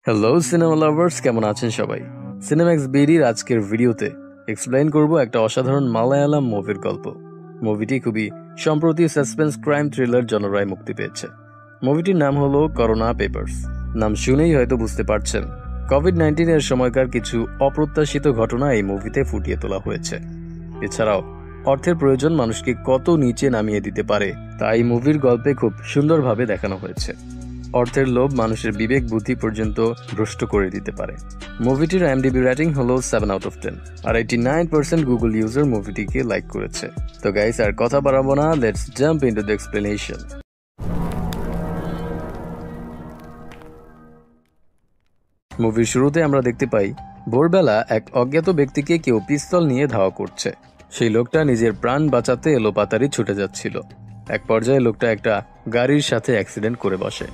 Hello cinema lovers, কেমন আছেন সবাই? সিনেম্যাক্স বিডির আজকের ভিডিওতে এক্সপ্লেইন করব একটা অসাধারণ মালায়ালাম মুভির গল্প। মুভিটি খুবই সম্প্রতি সাসপেন্স ক্রাইম থ্রিলার জনরায় মুক্তি পেয়েছে। মুভিটির নাম হলো করোনা পেপার্স। নাম শুনেই হয়তো বুঝতে পারছেন, কোভিড-19 এর সময়কার কিছু অপ্রত্যাশিত ঘটনা এই মুভিতে ফুটিয়ে তোলা হয়েছে। এছাড়াও অর্থের প্রয়োজন মানুষকে কত নিচে নামিয়ে দিতে পারে তা এই মুভির গল্পে খুব সুন্দরভাবে দেখানো হয়েছে। অর্থের লোভ মানুষের বিবেক বুদ্ধি পর্যন্ত ভ্রষ্ট করে দিতে পারে। মুভিটির IMDb রেটিং হলো 7/10 আর 89% গুগল ইউজার মুভিটিকে লাইক করেছে। তো গাইস, আর কথা বাড়াবো না, let's jump into the explanation. মুভির শুরুতে আমরা দেখতে পাই ভোরবেলা এক অজ্ঞাত ব্যক্তিকে কেউ পিস্তল নিয়ে ধাওয়া করছে। সেই লোকটা নিজের প্রাণ বাঁচাতে এলোপাতাড়ি ছুটে যাচ্ছিল। এক পর্যায়ে লোকটা একটা গাড়ির সাথে অ্যাক্সিডেন্ট করে বসে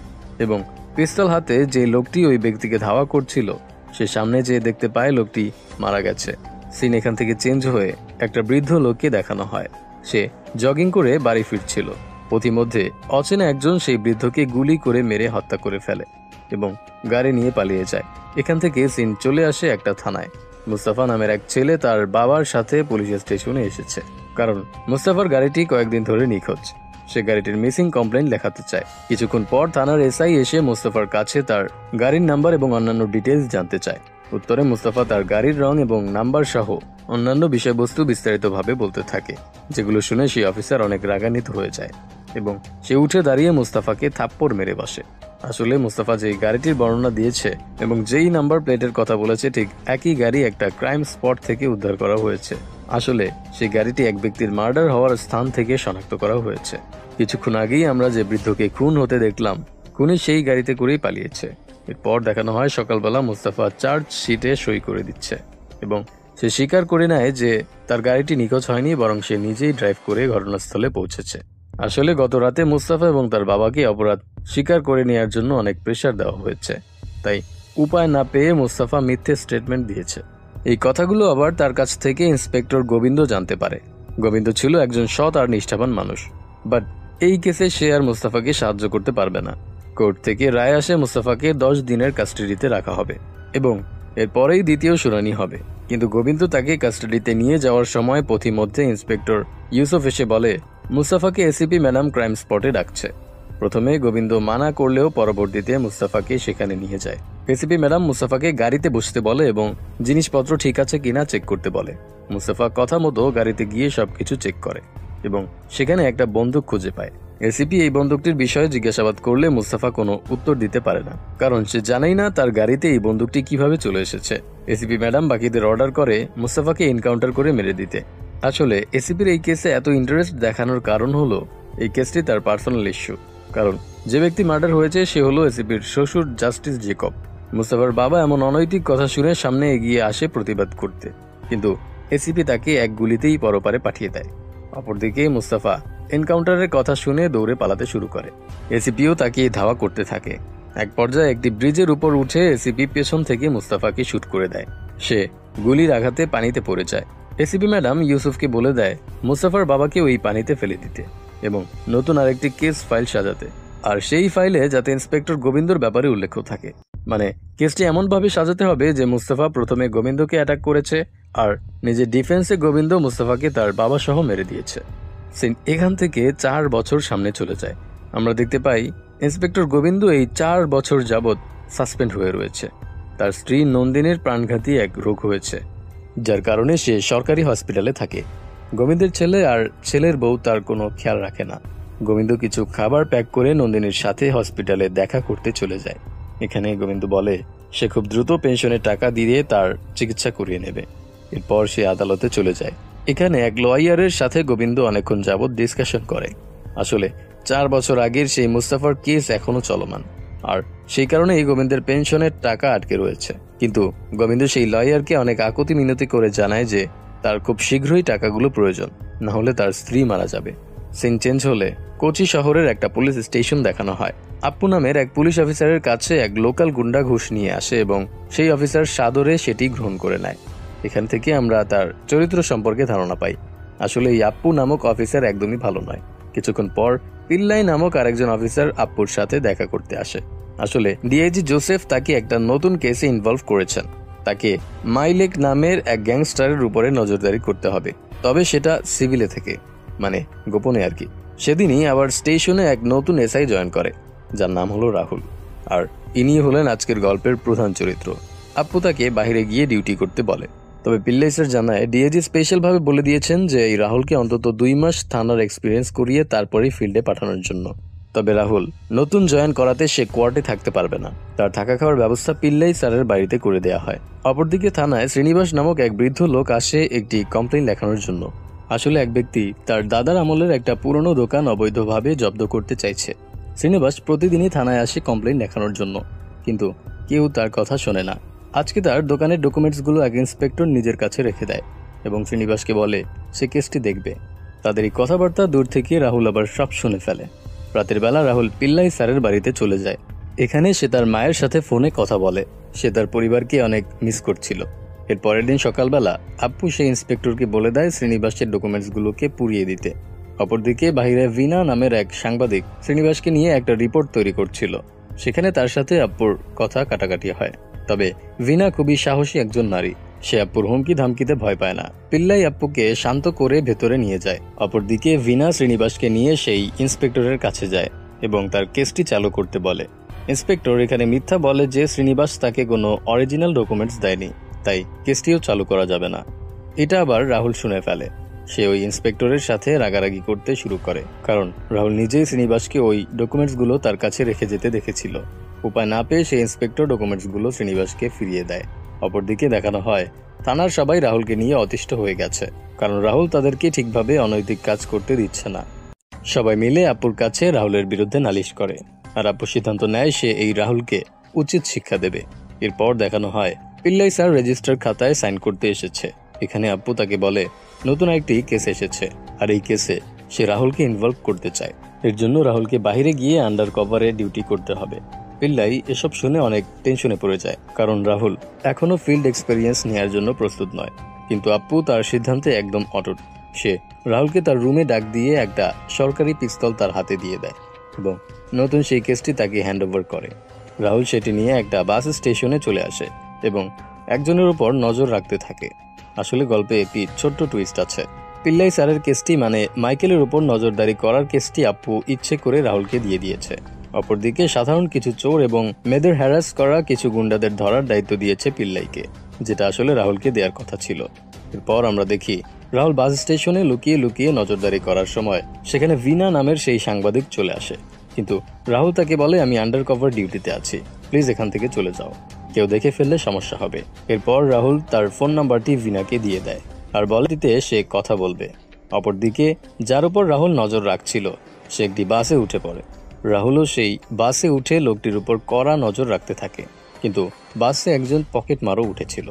এবং পিস্তল হাতে যে লোকটি ওই ব্যক্তিকে ধাওয়া করছিল সে সামনে যেয়ে দেখতে পায় লোকটি মারা গেছে। সিন এখান থেকে চেঞ্জ হয়ে একটা বৃদ্ধ লোককে দেখানো হয়। সে জগিং করে বাড়ি ফিরছিল। পথিমধ্যে অচেনা একজন সেই বৃদ্ধকে গুলি করে মেরে হত্যা করে ফেলে এবং গাড়ি নিয়ে পালিয়ে যায়। এখান থেকে সিন চলে আসে একটা থানায়। মুস্তাফা নামের এক ছেলে তার বাবার সাথে পুলিশ স্টেশনে এসেছে, কারণ মুস্তাফার গাড়িটি কয়েকদিন ধরে নিখোঁজ। সে গাড়িটির মিসিং কমপ্লেইন লেখাতে চায়। কিছুক্ষণ পর থানার এসআই এসে মুস্তাফার কাছে তার গাড়ির নাম্বার এবং অন্যান্য ডিটেলস জানতে চায়। উত্তরে মুস্তাফা তার গাড়ির রং এবং নাম্বার সহ অন্যান্য বিষয়বস্তু বিস্তারিতভাবে বলতে থাকে, যেগুলো শুনে সেই অফিসার অনেক রাগান্বিত হয়ে যায় এবং সে উঠে দাঁড়িয়ে মুস্তাফাকে থাপ্পড় মেরে বসে। আসলে মুস্তাফা যেই গাড়িটির বর্ণনা দিয়েছে এবং যেই নাম্বার প্লেটের কথা বলেছে ঠিক একই গাড়ি একটা ক্রাইম স্পট থেকে উদ্ধার করা হয়েছে। আসলে সেই গাড়িটি এক ব্যক্তির মার্ডার হওয়ার স্থান থেকে শনাক্ত করা হয়েছে। কিছুক্ষণ আগেই আমরা যে বৃদ্ধকে খুন হতে দেখলাম, খুনি সেই গাড়িতে করেই পালিয়েছে। এরপর দেখানো হয় সকালবেলা মুস্তাফা চার্জ শিটে সই করে দিচ্ছে এবং সে স্বীকার করে নেয় যে তার গাড়িটি নিখোঁজ হয়নি, বরং সে নিজেই ড্রাইভ করে ঘটনাস্থলে পৌঁছেছে। আসলে গত রাতে মুস্তাফা এবং তার বাবাকে অপরাধ স্বীকার করে নেওয়ার জন্য অনেক প্রেশার দেওয়া হয়েছে, তাই উপায় না পেয়ে মুস্তাফা মিথ্যে স্টেটমেন্ট দিয়েছে। এই কথাগুলো আবার তার কাছ থেকে ইন্সপেক্টর গোবিন্দ জানতে পারে। গোবিন্দ ছিল একজন সৎ আর নিষ্ঠাবান মানুষ, বাট এই কেসে সে আর মুস্তাফাকে সাহায্য করতে পারবে না। কোর্ট থেকে রায় আসে মুস্তাফাকে 10 দিনের কাস্টাডিতে রাখা হবে এবং এরপরেই দ্বিতীয় শুনানি হবে। কিন্তু গোবিন্দ তাকে কাস্টাডিতে নিয়ে যাওয়ার সময় পথিমধ্যে ইন্সপেক্টর ইউসুফ এসে বলে মুস্তাফাকে এসিপি ম্যাডাম ক্রাইম স্পটে ডাকছে। প্রথমে গোবিন্দ মানা করলেও পরবর্তীতে মুস্তাফাকে সেখানে নিয়ে যায়। এসিপি ম্যাডাম মুস্তাফাকে গাড়িতে বসতে বলে এবং জিনিসপত্র ঠিক আছে কিনা চেক করতে বলে। মুস্তাফা কথা মতো গাড়িতে গিয়ে সবকিছু চেক করে এবং সেখানে একটা বন্দুক খুঁজে পায়। এসিপি এই বন্দুকটির বিষয়ে জিজ্ঞাসাবাদ করলে মুস্তাফা কোনো উত্তর দিতে পারে না, কারণ সে জানেই না তার গাড়িতে এই বন্দুকটি কিভাবে চলে এসেছে। এসিপি ম্যাডাম বাকিদের অর্ডার করে মুস্তাফাকে এনকাউন্টার করে মেরে দিতে। আসলে এসিপির এই কেসে এত ইন্টারেস্ট দেখানোর কারণ হলো এই কেসটি তার পার্সোনাল ইস্যু, কারণ যে ব্যক্তি মার্ডার হয়েছে সে হলো এসিপির শ্বশুর জাস্টিস জেকব। মুস্তাফার বাবা এমন অনৈতিক কথা শুনে সামনে এগিয়ে আসে প্রতিবাদ করতে, কিন্তু এসিপি তাকে এক গুলিতেই পরপারে পাঠিয়ে দেয়। অপরদিকে মুস্তাফা এনকাউন্টারের কথা শুনে দৌড়ে পালাতে শুরু করে। এসিপিও তাকে ধাওয়া করতে থাকে। এক পর্যায়ে একটি ব্রিজের উপর উঠে এসিপি পেছন থেকে মুস্তাফাকে শুট করে দেয়। সে গুলির আঘাতে পানিতে পড়ে যায়। এসিপি ম্যাডাম ইউসুফকে বলে দেয় মুস্তাফার বাবাকে ওই পানিতে ফেলে দিতে এবং নতুন আরেকটি কেস ফাইল সাজাতে, আর সেই ফাইলে যাতে ইন্সপেক্টর গোবিন্দর ব্যাপারে উল্লেখ থাকে। মানে কেসটি এমনভাবে সাজাতে হবে যে মুস্তাফা প্রথমে গোবিন্দকে অ্যাটাক করেছে আর নিজের ডিফেন্সে গোবিন্দ মুস্তাফাকে তার বাবা সহ মেরে দিয়েছে। এখান থেকে 4 বছর সামনে চলে যায়। আমরা দেখতে পাই ইন্সপেক্টর গোবিন্দ এই 4 বছর যাবৎ সাসপেন্ড হয়ে রয়েছে। তার স্ত্রী নন্দিনীর প্রাণঘাতী এক রোগ হয়েছে, যার কারণে সে সরকারি হসপিটালে থাকে। গোবিন্দের ছেলে আর ছেলের বউ তার কোনো খেয়াল রাখে না। গোবিন্দ কিছু খাবার প্যাক করে নন্দিনীর সাথে হসপিটালে দেখা করতে চলে যায়। এখানে গোবিন্দ বলে সে খুব দ্রুত পেনশনের টাকা দিয়ে তার চিকিৎসা করিয়ে নেবে। এরপর সে আদালতে চলে যায়। এখানে এক লয়ারের সাথে গোবিন্দ অনেকক্ষণ যাবৎ ডিসকাশন করে। আসলে 4 বছর আগের সেই মুস্তাফার কেস এখনো চলমান, আর সেই কারণে এই গোবিন্দের পেনশনের টাকা আটকে রয়েছে। কিন্তু গোবিন্দ সেই লয়ারকে অনেক আকুতি মিনতি করে জানায় যে তার খুব শীঘ্রই টাকাগুলো প্রয়োজন, না হলে তার স্ত্রী মারা যাবে। সিন চেঞ্জ হলে কোচি শহরের একটা পুলিশ স্টেশন দেখানো হয়। আপ্পু নামের এক পুলিশ অফিসারের কাছে এক লোকাল গুন্ডা ঘুষ নিয়ে আসে এবং সেই অফিসার সাদরে সেটি গ্রহণ করে নেয়। এখান থেকে আমরা তার চরিত্র সম্পর্কে ধারণা পাই। আসলে এই আপ্পু নামক অফিসার একদমই ভালো নয়। কিছুক্ষণ পর পিল্লাই নামক আরেকজন অফিসার আপ্পুর সাথে দেখা করতে আসে। আসলে ডিআইজি জোসেফ তাকে একটা নতুন কেসে ইনভলভ করেছেন। তাকে মাইলেক নামের এক গ্যাংস্টারের উপরে নজরদারি করতে হবে, তবে সেটা সিভিলে থেকে, মানে গোপনে আর কি। সেদিনই আবার স্টেশনে এক নতুন এসআই জয়েন করে, যার নাম হলো রাহুল। আর ইনি হলেন আজকের গল্পের প্রধান চরিত্র। আপ্পু তাকে বাইরে গিয়ে ডিউটি করতে বলে, তবে পিল্লাই স্যার জানায় ডিআইজি স্পেশাল ভাবে বলে দিয়েছেন যে এই রাহুলকে অন্তত 2 মাস থানার এক্সপিরিয়েন্স করিয়ে তারপরেই ফিল্ডে পাঠানোর জন্য। তবে রাহুল নতুন জয়েন করাতে সে কোয়ার্টে থাকতে পারবে না, তার থাকা খাওয়ার ব্যবস্থা পিল্লাই স্যারের বাড়িতে করে দেওয়া হয়। অপরদিকে থানায় শ্রীনিবাস নামক এক বৃদ্ধ লোক আসে একটি কমপ্লেইন লেখানোর জন্য। আসলে এক ব্যক্তি তার দাদার আমলের একটা পুরনো দোকান অবৈধভাবে জব্দ করতে চাইছে। শ্রীনিবাস প্রতিদিনই থানায় আসে কমপ্লেইন লেখানোর জন্য, কিন্তু কেউ তার কথা শোনে না। আজকে তার দোকানের ডকুমেন্টসগুলো এক ইন্সপেক্টর নিজের কাছে রেখে দেয় এবং শ্রীনিবাসকে বলে সে কেসটি দেখবে। তাদের এই কথাবার্তা দূর থেকে রাহুল আবার সব শুনে ফেলে। রাতের বেলা রাহুল পিল্লাই স্যারের বাড়িতে চলে যায়। এখানে সে তার মায়ের সাথে ফোনে কথা বলে। সে তার পরিবারকে অনেক মিস করছিল। এর পরের দিন সকালবেলা আপ্পু সেই ইন্সপেক্টরকে বলে দেয় শ্রীনিবাসের ডকুমেন্টসগুলোকে পুড়িয়ে দিতে। অপরদিকে বাহিরে ভিনা নামের এক সাংবাদিক শ্রীনিবাসকে নিয়ে একটা রিপোর্ট তৈরি করছিল। সেখানে তার সাথে আপ্পুর কথা কাটাকাটি হয়। তবে ভিনা খুবই সাহসী একজন নারী, সে আপ্পুর হুমকি ধামকিতে ভয় পায় না। পিল্লাই আপ্পুকে শান্ত করে ভেতরে নিয়ে যায়। অপরদিকে ভিনা শ্রীনিবাসকে নিয়ে সেই ইন্সপেক্টরের কাছে যায় এবং তার কেসটি চালু করতে বলে। ইন্সপেক্টর এখানে মিথ্যা বলে যে শ্রীনিবাস তাকে কোনো অরিজিনাল ডকুমেন্টস দেয়নি, তাই কেসটিও চালু করা যাবে না। এটা আবার রাহুল শুনে ফেলে। সে ওই ইন্সপেক্টরের সাথে রাগারাগি করতে শুরু করে, কারণ রাহুল নিজেই শ্রীনিবাসকে ওই ডকুমেন্টসগুলো তার কাছে রেখে যেতে দেখেছিল। উপায় না পেয়ে সেই ইন্সপেক্টর ডকুমেন্টসগুলো শ্রীনিবাসকে ফিরিয়ে দেয়। অপরদিকে দেখানো হয় থানার সবাই রাহুলকে নিয়ে অতিষ্ঠ হয়ে গেছে, কারণ রাহুল তাদেরকে ঠিকভাবে অনৈতিক কাজ করতে দিচ্ছে না। সবাই মিলে আপ্পুর কাছে রাহুলের বিরুদ্ধে নালিশ করে, আর আপ্পু সিদ্ধান্ত নেয় সে এই রাহুলকে উচিত শিক্ষা দেবে। এরপর দেখানো হয় পিল্লাই স্যার রেজিস্টার খাতায় সাইন করতে এসেছে। এখানে আপ্পু তাকে বলে নতুন একটি কেস এসেছে, আর এই কেসে সে রাহুলকে ইনভলভ করতে চায়। এর জন্য রাহুলকে বাইরে গিয়ে আন্ডার কভারে ডিউটি করতে হবে। পিল্লাই এসব শুনে অনেক টেনশনে পড়ে যায়, কারণ রাহুল এখনো ফিল্ড এক্সপেরিয়েন্স নেওয়ার জন্য প্রস্তুত নয়। কিন্তু আপ্পু তার সিদ্ধান্তে একদম অটুট। সে রাহুলকে তার রুমে ডাক দিয়ে একটা সরকারি পিস্তল তার হাতে দিয়ে দেয় এবং নতুন সেই কেসটি তাকে হ্যান্ড ওভার করে। রাহুল সেটি নিয়ে একটা বাস স্টেশনে চলে আসে এবং একজনের উপর নজর রাখতে থাকে। আসলে গল্পে একটি ছোট্ট টুইস্ট আছে। পিল্লাই স্যারের কেসটি মানে মাইকেলের উপর নজরদারি করার কেসটি আপ্পু ইচ্ছে করে রাহুলকে দিয়ে দিয়েছে। অপরদিকে সাধারণ কিছু চোর এবং মেয়েদের হ্যারাস করা কিছু গুন্ডাদের ধরার দায়িত্ব দিয়েছে পিল্লাইকে, যেটা আসলে রাহুলকে দেওয়ার কথা ছিল। এরপর আমরা দেখি রাহুল বাস স্টেশনে লুকিয়ে লুকিয়ে নজরদারি করার সময় সেখানে ভিনা নামের সেই সাংবাদিক চলে আসে। কিন্তু রাহুল তাকে বলে আমি আন্ডার কভার ডিউটিতে আছি, প্লিজ এখান থেকে চলে যাও, কেউ দেখে ফেললে সমস্যা হবে। এরপর রাহুল তার ফোন নাম্বারটি ভিনাকে দিয়ে দেয় আর বলে দিতে সে কথা বলবে। অপরদিকে যার উপর রাহুল নজর রাখছিল সে একটি বাসে উঠে পড়ে। রাহুলও সেই বাসে উঠে লোকটির উপর কড়া নজর রাখতে থাকে, কিন্তু বাসে একজন পকেটমারও উঠেছিল।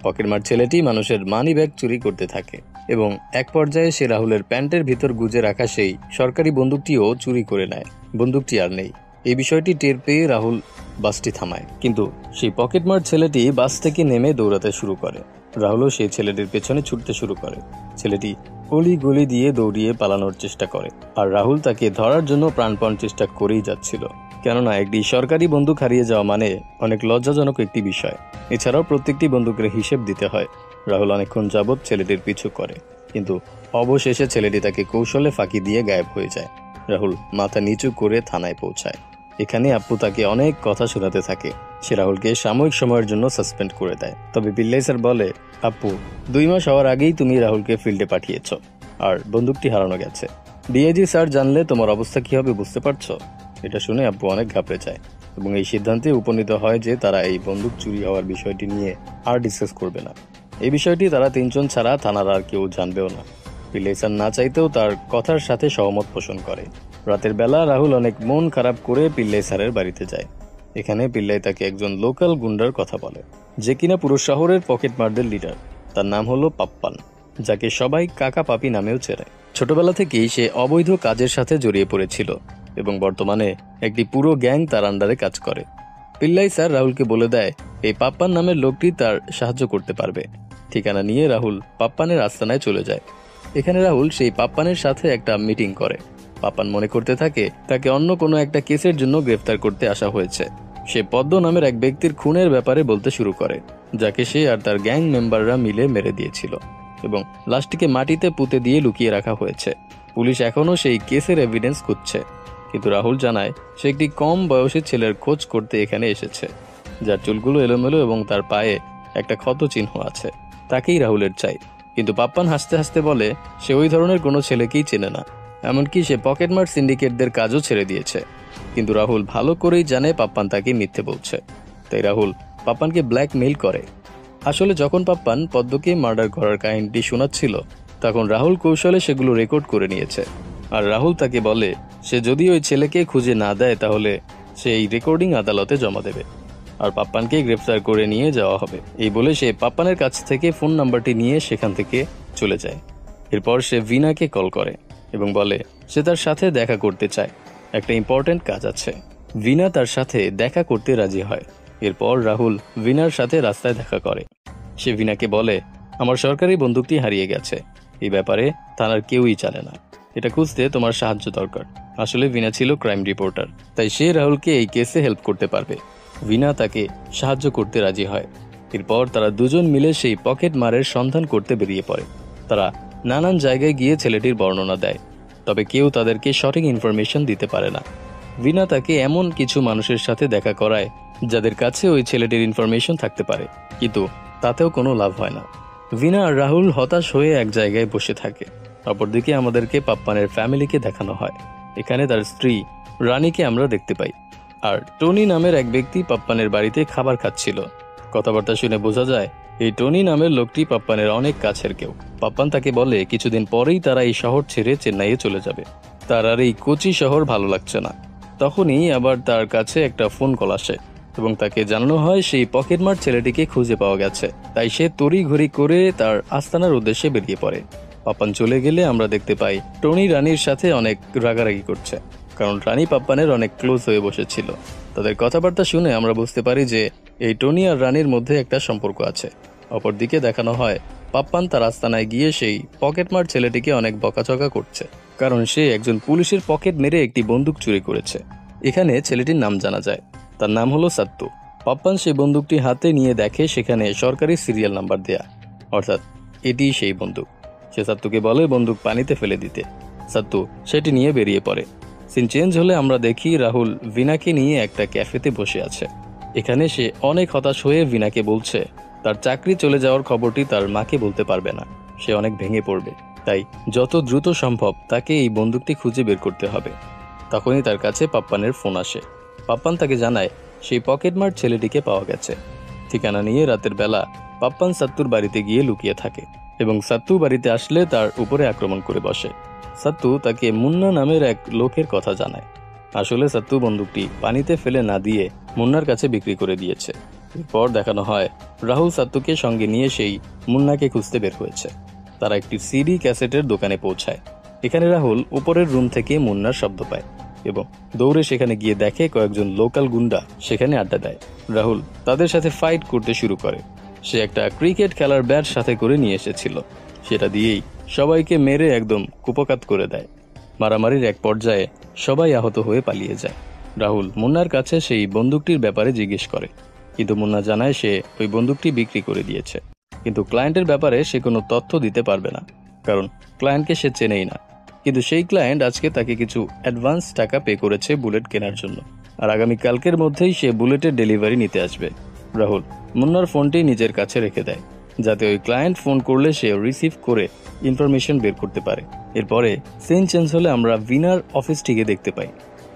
পকেটমার ছেলেটি মানুষের মানি ব্যাগ চুরি করতে থাকে এবং এক পর্যায়ে সে রাহুলের প্যান্টের ভিতর গুজে রাখা সেই সরকারি বন্দুকটিও চুরি করে নেয়। বন্দুকটি আর নেই। এই বিষয়টি টের পেয়ে রাহুল বাসটি থামায়, কিন্তু সেই পকেটমার ছেলেটি বাস থেকে নেমে দৌড়াতে শুরু করে। রাহুলও সেই ছেলেটির পেছনে ছুটতে শুরু করে। ছেলেটি অলি গলি দিয়ে দৌড়িয়ে পালানোর চেষ্টা করে, আর রাহুল তাকে ধরার জন্য প্রাণপণ চেষ্টা করেই যাচ্ছিল, কেননা একটি সরকারি বন্দুক হারিয়ে যাওয়া মানে অনেক লজ্জাজনক একটি বিষয়। এছাড়াও প্রত্যেকটি বন্দুকের হিসেব দিতে হয়। রাহুল অনেকক্ষণ যাবৎ ছেলেটির পিছু করে, কিন্তু অবশেষে ছেলেটি তাকে কৌশলে ফাঁকি দিয়ে গায়েব হয়ে যায়। রাহুল মাথা নিচু করে থানায় পৌঁছায়। এখানে আপ্পু তাকে অনেক কথা শোনাতে থাকে। সে রাহুলকে সাময়িক সময়ের জন্য সাসপেন্ড করে দেয়। তবে পিল্লাই স্যার বলে, আপ্পু 2 মাস হওয়ার আগেই তুমি রাহুলকে ফিল্ডে পাঠিয়েছ, আর বন্দুকটি হারানো গেছে। ডিআইজি স্যার জানলে তোমার অবস্থা কি হবে বুঝতে পারছো? এটা শুনে আপ্পু অনেক ঘাবড়ে যায় এবং এই সিদ্ধান্তে উপনীত হয় যে তারা এই বন্দুক চুরি হওয়ার বিষয়টি নিয়ে আর ডিসকাস করবে না। এই বিষয়টি তারা 3 জন ছাড়া থানার আর কেউ জানবেও না। পিল্লাই স্যার না চাইতেও তার কথার সাথে সহমত পোষণ করে। রাতের বেলা রাহুল অনেক মন খারাপ করে পিল্লাই স্যারের বাড়িতে যায়। এখানে পিল্লাই তাকে একজন লোকাল গুন্ডার কথা বলে, যে কিনা পুরো শহরের পকেটমারদের লিডার। তার নাম হলো পাপ্পান, যাকে সবাই কাকা পাপি নামেও চেনে। ছোটবেলা থেকেই সে অবৈধ কাজের সাথে জড়িয়ে পড়েছিল এবং বর্তমানে একটি পুরো গ্যাং তার আন্ডারে কাজ করে। পিল্লাই স্যার রাহুলকে বলে দেয় এই পাপ্পান নামের লোকটি তার সাহায্য করতে পারবে। ঠিকানা নিয়ে রাহুল পাপ্পানের আস্তানায় চলে যায়। এখানে রাহুল সেই পাপ্পানের সাথে একটা মিটিং করে। পাপ্পান মনে করতে থাকে তাকে অন্য কোনো একটা কেসের জন্য গ্রেফতার করতে আসা হয়েছে। সে পদ্ম নামের এক ব্যক্তির খুনের ব্যাপারে বলতে শুরু করে, যাকে সে আর তার গ্যাং মেম্বাররা মিলে মেরে দিয়েছিল এবং লাশটিকে মাটিতে পুঁতে দিয়ে লুকিয়ে রাখা হয়েছে। পুলিশ এখনও সেই কেসের এভিডেন্স খুঁজছে, কিন্তু রাহুল জানায় সে একটি কম বয়সী ছেলের খোঁজ করতে এখানে এসেছে, যার চুলগুলো এলোমেলো এবং তার পায়ে একটা ক্ষত চিহ্ন আছে। তাকেই রাহুলের চাই। কিন্তু পাপ্পান হাসতে হাসতে বলে সে ওই ধরনের কোনো ছেলেকেই চেনে না, এমনকি সে পকেটমার সিন্ডিকেটদের কাজও ছেড়ে দিয়েছে। কিন্তু রাহুল ভালো করেই জানে পাপ্পান তাকে মিথ্যে বলছে, তাই রাহুল পাপ্পানকে ব্ল্যাকমেইল করে। আসলে যখন পাপ্পান পদ্মকে মার্ডার করার কাহিনীটি শোনাচ্ছিল, তখন রাহুল কৌশলে সেগুলো রেকর্ড করে নিয়েছে। আর রাহুল তাকে বলে সে যদি ওই ছেলেকে খুঁজে না দেয় তাহলে সে এই রেকর্ডিং আদালতে জমা দেবে আর পাপ্পানকে গ্রেফতার করে নিয়ে যাওয়া হবে। এই বলে সে পাপ্পানের কাছ থেকে ফোন নাম্বারটি নিয়ে সেখান থেকে চলে যায়। এরপর সে ভিনাকে কল করে এবং বলে সে তার সাথে দেখা করতে চায়, একটা ইম্পর্ট্যান্ট কাজ আছে। ভিনা তার সাথে দেখা করতে রাজি হয়। এরপর রাহুল ভিনার সাথে রাস্তায় দেখা করে। সে ভিনাকে বলে আমার সরকারি বন্দুকটি হারিয়ে গেছে, এই ব্যাপারে থানার কেউই জানে না, এটা খুঁজতে তোমার সাহায্য দরকার। আসলে ভিনা ছিল ক্রাইম রিপোর্টার, তাই সে রাহুলকে এই কেসে হেল্প করতে পারবে। ভিনা তাকে সাহায্য করতে রাজি হয়। এরপর তারা দুজন মিলে সেই পকেট মারের সন্ধান করতে বেরিয়ে পড়ে। তারা নানান জায়গায় গিয়ে ছেলেটির বর্ণনা দেয়, তবে কেউ তাদেরকে সঠিক ইনফরমেশন দিতে পারে না। ভিনা তাকে এমন কিছু মানুষের সাথে দেখা করায় যাদের কাছে ওই ছেলেটির ইনফরমেশন থাকতে পারে, কিন্তু তাতেও কোনো লাভ হয় না। ভিনা আর রাহুল হতাশ হয়ে এক জায়গায় বসে থাকে। অপরদিকে আমাদেরকে পাপ্পানের ফ্যামিলিকে দেখানো হয়। এখানে তার স্ত্রী রানীকে আমরা দেখতে পাই, আর টনি নামের এক ব্যক্তি পাপ্পানের বাড়িতে খাবার খাচ্ছিল। কথাবার্তা শুনে বোঝা যায় এই টনি নামের লোকটি পাপ্পানের অনেক কাছের কেউ। পাপ্পান তাকে বলে কিছুদিন পরেই তারা এই শহর ছেড়ে চেন্নাইয়ে চলে যাবে, তার আর এই কোচি শহর ভালো লাগছে না। তখনই আবার তার কাছে একটা ফোন কল আসে এবং তাকে জানানো হয় সেই পকেটমার ছেলেটিকে খুঁজে পাওয়া গেছে। তাই সে তড়িঘড়ি করে তার আস্তানার উদ্দেশ্যে বেরিয়ে পড়ে। পাপ্পান চলে গেলে আমরা দেখতে পাই টনি রানীর সাথে অনেক রাগারাগি করছে, কারণ রানী পাপ্পানের অনেক ক্লোজ হয়ে বসেছিল। তাদের কথাবার্তা শুনে আমরা বুঝতে পারি যে এই টনি আর রানীর মধ্যে একটা সম্পর্ক আছে। অপরদিকে দেখানো হয় পাপ্পান তার আস্তানায় গিয়ে সেই পকেটমার ছেলেটিকে অনেক বকাঝকা করছে, কারণ সে একজন পুলিশের পকেট মেরে একটি বন্দুক চুরি করেছে। এখানে ছেলেটির নাম জানা যায়, তার নাম হলো সাত্তু। পাপ্পান সেই বন্দুকটি হাতে নিয়ে দেখে সেখানে সরকারি সিরিয়াল নাম্বার দেয়া, অর্থাৎ এটিই সেই বন্দুক। সে সাত্তুকে বলে বন্দুক পানিতে ফেলে দিতে। সাত্তু সেটি নিয়ে বেরিয়ে পড়ে। সিন চেঞ্জ হলে আমরা দেখি রাহুল ভিনাকে নিয়ে একটা ক্যাফেতে বসে আছে। এখানে সে অনেক হতাশ হয়ে ভিনাকে বলছে তার চাকরি চলে যাওয়ার খবরটি তার মাকে বলতে পারবে না, সে অনেক ভেঙে পড়বে, তাই যত দ্রুত সম্ভব তাকে এই বন্দুকটি খুঁজে বের করতে হবে। তখনই তার কাছে পাপ্পানের ফোন আসে। পাপ্পান তাকে জানায় সেই পকেটমার ছেলেটিকে পাওয়া গেছে। ঠিকানা নিয়ে রাতের বেলা পাপ্পান সাত্তুর বাড়িতে গিয়ে লুকিয়ে থাকে এবং সাত্তু বাড়িতে আসলে তার উপরে আক্রমণ করে বসে। সাত্তু তাকে মুন্না নামের এক লোকের কথা জানায়। আসলে সাত্তু বন্দুকটি পানিতে ফেলে না দিয়ে মুন্নার কাছে বিক্রি করে দিয়েছে। এরপর দেখানো হয় রাহুল সাত্তুকে সঙ্গে নিয়ে সেই মুন্নাকে খুঁজতে বের হয়েছে। তারা একটি সিডি ক্যাসেটের দোকানে পৌঁছায়। এখানে রাহুল উপরের রুম থেকে মুন্নার শব্দ পায় এবং দৌড়ে সেখানে গিয়ে দেখে কয়েকজন লোকাল গুন্ডা সেখানে আড্ডা দেয়। রাহুল তাদের সাথে ফাইট করতে শুরু করে। সে একটা ক্রিকেট খেলার ব্যাট সাথে করে নিয়ে এসেছিল, সেটা দিয়েই সবাইকে মেরে একদম কুপকাত করে দেয়। মারামারির এক পর্যায়ে সবাই আহত হয়ে পালিয়ে যায়। রাহুল মুন্নার কাছে সেই বন্দুকটির ব্যাপারে জিজ্ঞেস করে, কিন্তু মুন্না জানায় সে ওই বন্দুকটি বিক্রি করে দিয়েছে। কিন্তু ক্লায়েন্টের ব্যাপারে সে কোনো তথ্য দিতে পারবে না, কারণ ক্লায়েন্টকে সে চেনেই না। কিন্তু সেই ক্লায়েন্ট আজকে তাকে কিছু অ্যাডভান্স টাকা পে করেছে বুলেট কেনার জন্য, আর আগামীকালকের মধ্যেই সে বুলেটের ডেলিভারি নিতে আসবে। রাহুল মুন্নার ফোনটি নিজের কাছে রেখে দেয়, যাতে ওই ক্লায়েন্ট ফোন করলে সে রিসিভ করে ইনফরমেশন বের করতে পারে। এরপরে সিন চেঞ্জ হলে আমরা ভিনার অফিসটিকে দেখতে পাই।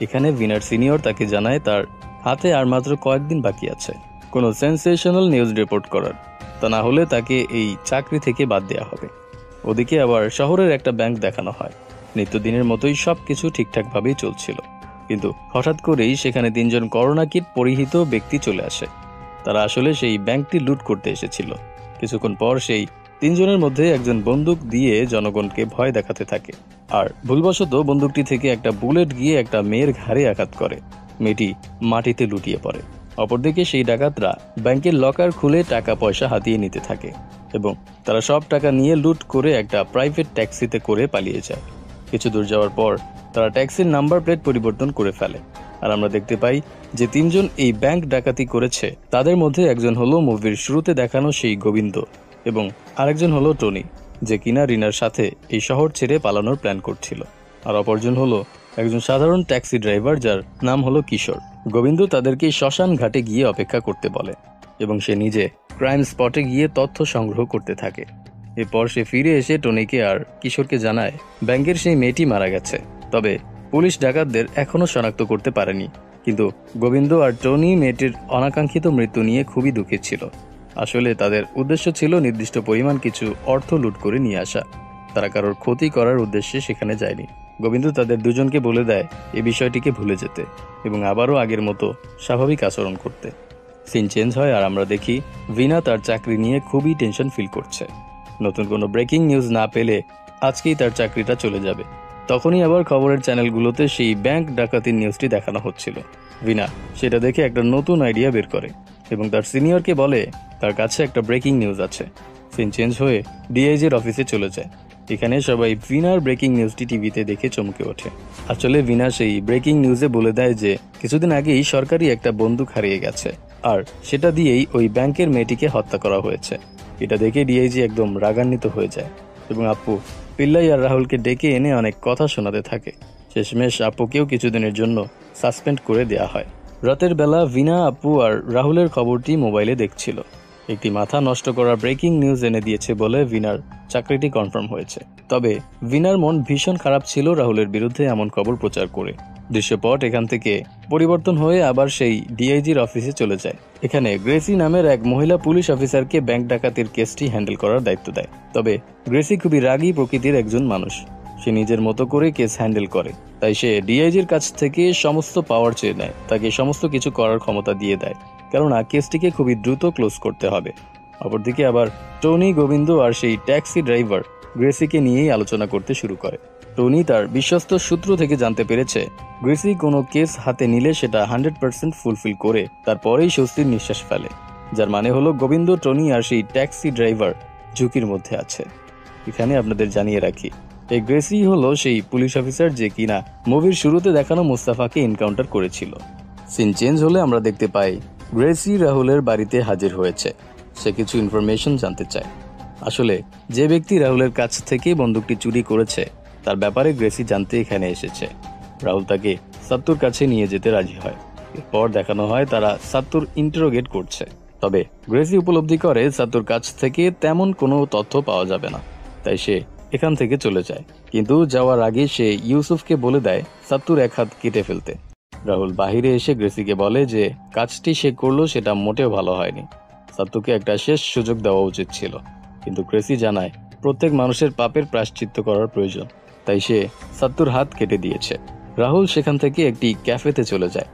এখানে ভিনার সিনিয়র তাকে জানায় তার হাতে আর মাত্র কয়েকদিন বাকি আছে কোনো সেন্সেশনাল নিউজ রিপোর্ট করার, তা না হলে তাকে এই চাকরি থেকে বাদ দেওয়া হবে। ওদিকে আবার শহরের একটা ব্যাংক দেখানো হয়। নিত্যদিনের মতোই সবকিছু ঠিকঠাকভাবেই চলছিল, কিন্তু হঠাৎ করেই সেখানে 3 জন করোনা কিট পরিহিত ব্যক্তি চলে আসে। তারা আসলে সেই ব্যাংকটি লুট করতে এসেছিল। কিছুক্ষণ পর সেই 3 জনের মধ্যে একজন বন্দুক দিয়ে জনগণকে ভয় দেখাতে থাকে, আর ভুলবশত বন্দুকটি থেকে একটা বুলেট গিয়ে একটা মেয়ের ঘাড়ে আঘাত করে। মেয়েটি মাটিতে লুটিয়ে পড়ে। অপরদিকে সেই ডাকাতরা ব্যাংকের লকার খুলে টাকা পয়সা হাতিয়ে নিতে থাকে এবং তারা সব টাকা নিয়ে লুট করে একটা প্রাইভেট ট্যাক্সিতে করে পালিয়ে যায়। কিছু দূর যাওয়ার পর তারা ট্যাক্সির নাম্বার প্লেট পরিবর্তন করে ফেলে আর আমরা দেখতে পাই যে 3 জন এই ব্যাংক ডাকাতি করেছে তাদের মধ্যে একজন হলো মুভির শুরুতে দেখানো সেই গোবিন্দ এবং আরেকজন হলো টনি, যে কিনা রিনার সাথে এই শহর ছেড়ে পালানোর প্ল্যান করছিল। আর অপরজন হলো একজন সাধারণ ট্যাক্সি ড্রাইভার যার নাম হলো কিশোর। গোবিন্দ তাদেরকে শ্মশান ঘাটে গিয়ে অপেক্ষা করতে বলে এবং সে নিজে ক্রাইম স্পটে গিয়ে তথ্য সংগ্রহ করতে থাকে। এরপর সে ফিরে এসে টনিকে আর কিশোরকে জানায় ব্যাংকের সেই মেয়েটি মারা গেছে, তবে পুলিশ ডাকাতদের এখনও শনাক্ত করতে পারেনি। কিন্তু গোবিন্দ আর টনি মেয়েটির অনাকাঙ্ক্ষিত মৃত্যু নিয়ে খুবই দুঃখিত ছিল। আসলে তাদের উদ্দেশ্য ছিল নির্দিষ্ট পরিমাণ কিছু অর্থ লুট করে নিয়ে আসা, তারা কারোর ক্ষতি করার উদ্দেশ্যে সেখানে যায়নি। গোবিন্দ তাদের দুজনকে বলে দেয় এই বিষয়টিকে ভুলে যেতে এবং আবারও আগের মতো স্বাভাবিক আচরণ করতে। সিন চেঞ্জ হয় আর আমরা দেখি ভিনা তার চাকরি নিয়ে খুবই টেনশন ফিল করছে। নতুন কোনো ব্রেকিং নিউজ না পেলে আজকেই তার চাকরিটা চলে যাবে। তখনই আবার খবরের চ্যানেলগুলোতে সেই ব্যাংক ডাকাতির নিউজটি দেখানো হচ্ছিল। ভিনা সেটা দেখে একটা নতুন আইডিয়া বের করে এবং তার সিনিয়রকে বলে তার কাছে একটা ব্রেকিং নিউজ আছে। সিন চেঞ্জ হয়ে ডিআইজির অফিসে চলে যায়। এখানে সবাই ভিনার ব্রেকিং নিউজটি টিভিতে দেখে চমকে ওঠে। আসলে ভিনা সেই ব্রেকিং নিউজে বলে দেয় যে কিছুদিন আগেই সরকারি একটা বন্দুক হারিয়ে গেছে আর সেটা দিয়েই ওই ব্যাংকের মেয়েটিকে হত্যা করা হয়েছে। এটা দেখে ডিআইজি একদম রাগান্বিত হয়ে যায় এবং আপু, পিল্লাই আর রাহুলকে ডেকে এনে অনেক কথা শোনাতে থাকে। শেষমেশ আপুকেও কিছুদিনের জন্য সাসপেন্ড করে দেয়া হয়। রাতের বেলা ভিনা, আপু আর রাহুলের খবরটি মোবাইলে দেখছিল। একটি মাথা নষ্ট করা ব্রেকিং নিউজ এনে দিয়েছে বলে ভিনার চাকরিটি কনফার্ম হয়েছে। তবে ভিনার মন ভীষণ খারাপ ছিল রাহুলের বিরুদ্ধে এমন খবর প্রচার করে। দৃশ্যপট এখান থেকে পরিবর্তন হয়ে আবার সেই ডিআইজির অফিসে চলে যায়। এখানে গ্রেসি নামের এক মহিলা পুলিশ অফিসারকে ব্যাংক ডাকাতির কেসটি হ্যান্ডেল করার দায়িত্ব দেয়। তবে গ্রেসি খুবই রাগী প্রকৃতির একজন মানুষ। সে নিজের মতো করে কেস হ্যান্ডেল করে, তাই সে ডিআইজির কাছ থেকে সমস্ত পাওয়ার চেয়ে নেয়, তাকে সমস্ত কিছু করার ক্ষমতা দিয়ে দেয়, কেননা কেসটিকে খুবই দ্রুত ক্লোজ করতে হবে। অপরদিকে আবার টনি, গোবিন্দ আর সেই ট্যাক্সি ড্রাইভার গ্রেসিকে নিয়েই আলোচনা করতে শুরু করে। টনি তার বিশ্বস্ত সূত্র থেকে জানতে পেরেছে গ্রেসি কোনো কেস হাতে নিলে সেটা 100% ফুলফিল করে তারপরেই স্বস্তির নিঃশ্বাস ফেলে, যার মানে হলো গোবিন্দ, টনি আর সেই ট্যাক্সি ড্রাইভার ঝুঁকির মধ্যে আছে। এখানে আপনাদের জানিয়ে রাখি, এই গ্রেসি হলো সেই পুলিশ অফিসার যে কিনা মুভির শুরুতে দেখানো মুস্তাফাকে এনকাউন্টার করেছিল। সিন চেঞ্জ হলে আমরা দেখতে পাই গ্রেসি রাহুলের বাড়িতে হাজির হয়েছে। সে কিছু ইনফরমেশন জানতে চায়। আসলে যে ব্যক্তি রাহুলের কাছ থেকে বন্দুকটি চুরি করেছে তার ব্যাপারে গ্রেসি জানতে এখানে এসেছে। রাহুল তাকে সাত্তুর কাছে নিয়ে যেতে রাজি হয়। এরপর দেখানো হয় তারা সাত্তুর ইন্টারোগেট করছে। তবে গ্রেসি উপলব্ধি করে সাত্তুর কাছ থেকে তেমন কোনো তথ্য পাওয়া যাবে না, তাই সে এখান থেকে চলে যায়। কিন্তু যাওয়ার আগে সে ইউসুফকে বলে দেয় সাত্তুর এক হাত কেটে ফেলতে। রাহুল বাহিরে এসে গ্রেসিকে বলে যে কাজটি সে করলো সেটা মোটেও ভালো হয়নি, সাত্তুকে একটা শেষ সুযোগ দেওয়া উচিত ছিল। কিন্তু গ্রেসি জানায় প্রত্যেক মানুষের পাপের প্রায়শ্চিত্ত করার প্রয়োজন, তাই সে সাত্তুর হাত কেটে দিয়েছে। রাহুল সেখান থেকে একটি ক্যাফেতে চলে যায়।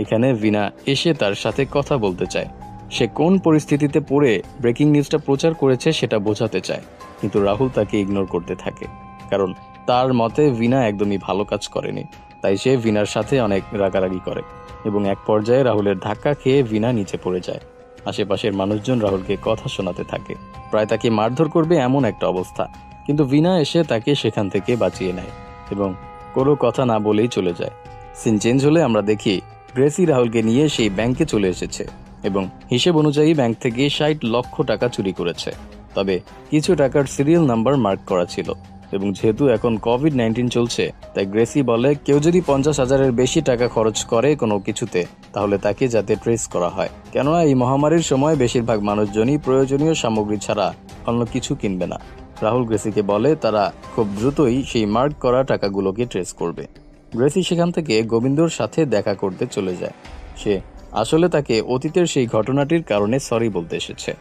এখানে ভিনা এসে তার সাথে কথা বলতে চায়। সে কোন পরিস্থিতিতে পড়ে ব্রেকিং নিউজটা প্রচার করেছে সেটা বোঝাতে চায়, কিন্তু রাহুল তাকে ইগনোর করতে থাকে, কারণ তার মতে ভিনা একদমই ভালো কাজ করেনি। তাই সে ভিনার সাথে অনেক রাগারাগি করে এবং এক পর্যায়ে রাহুলের ধাক্কা খেয়ে ভিনা নিচে পড়ে যায়। আশেপাশের মানুষজন রাহুলকে কথা শোনাতে থাকে, প্রায় তাকে মারধর করবে এমন একটা অবস্থা। কিন্তু ভিনা এসে তাকে সেখান থেকে বাঁচিয়ে নেয় এবং কোনো কথা না বলেই চলে যায়। সিন চেঞ্জ হলে আমরা দেখি গ্রেসি রাহুলকে নিয়ে সেই ব্যাংকে চলে এসেছে এবং হিসেব অনুযায়ী ব্যাংক থেকে 60 লক্ষ টাকা চুরি করেছে। তবে কিছু টাকার সিরিয়াল নাম্বার মার্ক করা ছিল এবং যেহেতু এখন কোভিড-19 চলছে, তাই গ্রেসি বলে কেউ যদি 50,000-এর বেশি টাকা খরচ করে কোনো কিছুতে তাহলে তাকে যাতে ট্রেস করা হয়, কেননা এই মহামারীর সময় বেশিরভাগ মানুষজনই প্রয়োজনীয় সামগ্রী ছাড়া অন্য কিছু কিনবে না। রাহুল গ্রেসিকে বলে তারা খুব দ্রুতই সেই মার্ক করা টাকাগুলোকে ট্রেস করবে। গ্রেসি সেখান থেকে গোবিন্দর সাথে দেখা করতে চলে যায়। সে আসলে তাকে অতীতের সেই ঘটনাটির কারণে সরি বলতে এসেছে।